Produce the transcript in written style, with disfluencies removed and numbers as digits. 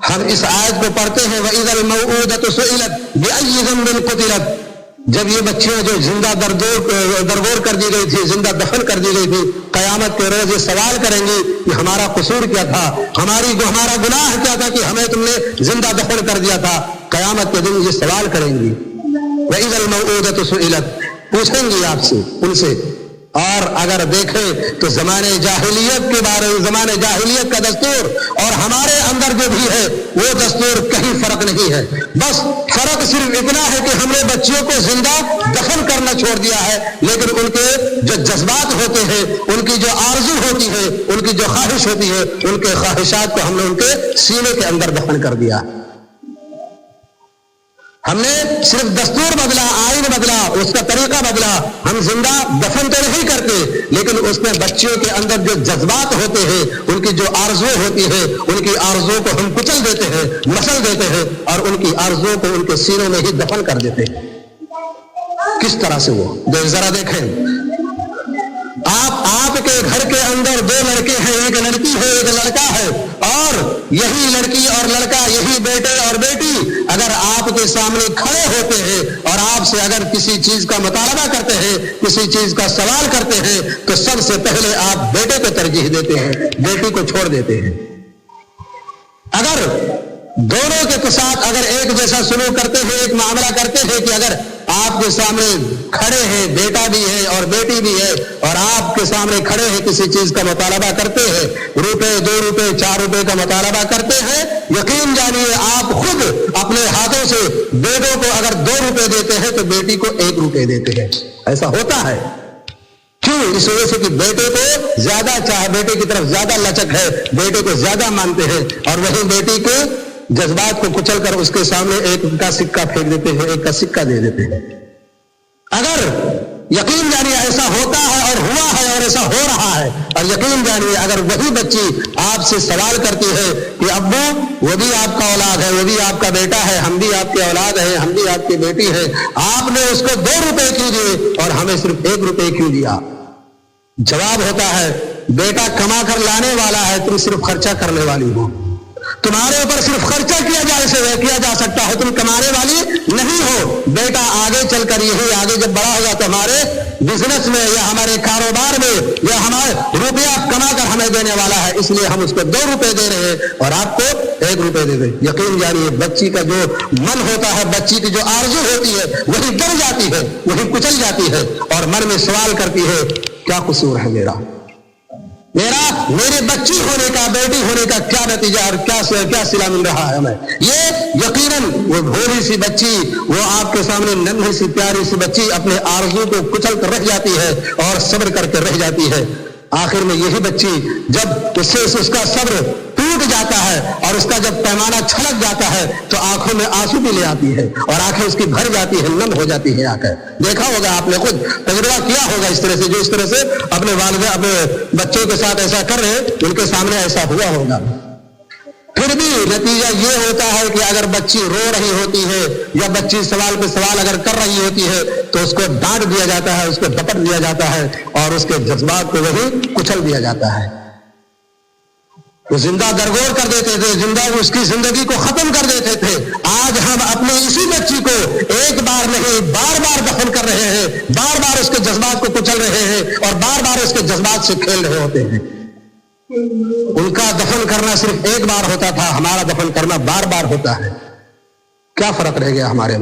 ہم اس آیت کو پڑھتے ہیں وَإِذَا الْمَوْءُودَةُ سُئِلَتْ بِأَيِّ ذَنبٍ قُتِلَتْ، جب یہ بچیاں جو زندہ درگور کر دی گئی تھی، زندہ دفن کر دی گئی تھی، قیامت کے روز یہ سوال کریں گی کہ ہمارا قصور کیا تھا، ہمارا گناہ کیا تھا کہ ہمیں تم نے زندہ دفن کر دیا تھا۔ قیامت کے دن یہ سوال کریں گی، وَإِذَا الْمَوْءُودَةُ سُئِلَتْ، پوچھیں گی آپ سے، ان سے۔ اور اگر دیکھیں تو زمانے جاہلیت کے بارے میں، زمانے جاہلیت کا دستور اور ہمارے اندر جو بھی ہے وہ دستور کہیں فرق نہیں ہے، بس فرق صرف اتنا ہے کہ ہم نے بچیوں کو زندہ دفن کرنا چھوڑ دیا ہے، لیکن ان کے جو جذبات ہوتے ہیں، ان کی جو آرزو ہوتی ہے، ان کی جو خواہش ہوتی ہے، ان کے خواہشات کو ہم نے ان کے سینے کے اندر دفن کر دیا۔ ہم نے صرف دستور بدلا، آئین بدلا، اس کا طریقہ بدلا، ہم زندہ دفن تو نہیں کرتے، لیکن اس میں بچیوں کے اندر جو جذبات ہوتے ہیں، ان کی جو آرزو ہوتی ہے، ان کی آرزو کو ہم کچل دیتے ہیں، مسل دیتے ہیں، اور ان کی آرزو کو ان کے سینوں میں ہی دفن کر دیتے ہیں۔ کس طرح سے وہ ذرا دیکھیں، آپ کے گھر کے اندر دو لڑکے ہیں، ایک لڑکی ہے ایک لڑکا ہے، اور یہی لڑکی اور لڑکا، یہی بیٹے اور بیٹی اگر آپ کے سامنے کھڑے ہوتے ہیں اور آپ سے اگر کسی چیز کا مطالبہ کرتے ہیں، کسی چیز کا سوال کرتے ہیں، تو سب سے پہلے آپ بیٹے کو ترجیح دیتے ہیں، بیٹی کو چھوڑ دیتے ہیں۔ اگر دونوں کے ساتھ اگر ایک جیسا سلوک کرتے ہیں، ایک معاملہ کرتے ہیں کہ اگر آپ کے سامنے کھڑے ہیں، بیٹا بھی ہے اور بیٹی بھی ہے، اور آپ کے سامنے کھڑے ہیں، کسی چیز کا مطالبہ کرتے ہیں، روپے 2 روپے 4 روپے کا مطالبہ کرتے ہیں، یقین جانیے آپ خود اپنے ہاتھوں سے بیٹوں کو اگر 2 روپے دیتے ہیں تو بیٹی کو 1 روپے دیتے ہیں۔ ایسا ہوتا ہے کیوں؟ اس وجہ سے کہ بیٹے کو زیادہ بیٹے کی طرف زیادہ لچک ہے، بیٹے کو زیادہ مانتے ہیں، اور وہی بیٹی کے جذبات کو کچل کر اس کے سامنے ایک کا سکہ پھینک دیتے ہیں، ایک کا سکہ دے دیتے ہیں۔ اگر یقین جانیے ایسا ہوتا ہے اور ہوا ہے اور ایسا ہو رہا ہے، اور یقین جانیے اگر وہی بچی آپ سے سوال کرتی ہے کہ ابو وہ بھی آپ کا اولاد ہے، وہ بھی آپ کا بیٹا ہے، ہم بھی آپ کے اولاد ہیں، ہم بھی آپ کی بیٹی ہے، آپ نے اس کو 2 روپے کیوں دیے اور ہمیں صرف 1 روپے کیوں دیا؟ جواب ہوتا ہے بیٹا کما کر لانے والا ہے، تم صرف خرچہ کرنے والی ہو، تمہارے اوپر صرف خرچہ کیا جا سکتا ہے، تم کمانے والی نہیں ہو۔ بیٹا آگے چل کر یہی آگے جب بڑا ہوگا تو ہمارے بزنس میں یا ہمارے کاروبار میں یا ہمارے روپیہ کما کر ہمیں دینے والا ہے، اس لیے ہم اس کو 2 روپے دے رہے ہیں اور آپ کو 1 روپے دے دیں۔ یقین جانیے بچی کا جو من ہوتا ہے، بچی کی جو آرزو ہوتی ہے وہی گر جاتی ہے، وہی کچل جاتی ہے، اور من میں سوال کرتی ہے کیا قصور ہے میرے بچی ہونے کا، بیٹی ہونے کا کیا نتیجہ اور کیا صلہ مل رہا ہے ہمیں؟ یہ یقیناً وہ بھولی سی بچی، وہ آپ کے سامنے ننھی سی پیاری سی بچی اپنے آرزو کو کچل کر رہ جاتی ہے اور صبر کر کے رہ جاتی ہے۔ آخر میں یہی بچی جب اس کا صبر ٹوٹ جاتا ہے اور اس کا جب پیمانہ چھلک جاتا ہے تو آنکھوں میں آنسو بھی لے آتی ہے اور آنکھیں اس کی بھر جاتی ہے، نم ہو جاتی ہے آنکھیں۔ دیکھا ہوگا آپ نے، خود تجربہ کیا ہوگا اس طرح سے، جو اس طرح سے اپنے والدہ اپنے بچوں کے ساتھ ایسا کر رہے ہیں، ان کے سامنے ایسا ہوا ہوگا۔ پھر بھی نتیجہ یہ ہوتا ہے کہ اگر بچی رو رہی ہوتی ہے یا بچی سوال پہ سوال اگر کر رہی ہوتی ہے تو اس کو ڈانٹ دیا جاتا ہے، اس کو ڈپٹ دیا جاتا ہے اور اس کے جذبات کو وہی کچل دیا جاتا ہے۔ وہ زندہ درگور کر دیتے تھے، اس کی زندگی کو ختم کر دیتے تھے۔ آج ہم اپنے اسی بچی کو ایک بار نہیں بار بار دفن کر رہے ہیں، بار بار اس کے جذبات کو کچل رہے ہیں اور بار بار اس کے جذبات سے کھیل رہے ہوتے ہیں۔ ان کا دفن کرنا صرف ایک بار ہوتا تھا، ہمارا دفن کرنا بار بار ہوتا ہے۔ کیا فرق رہ گیا ہمارے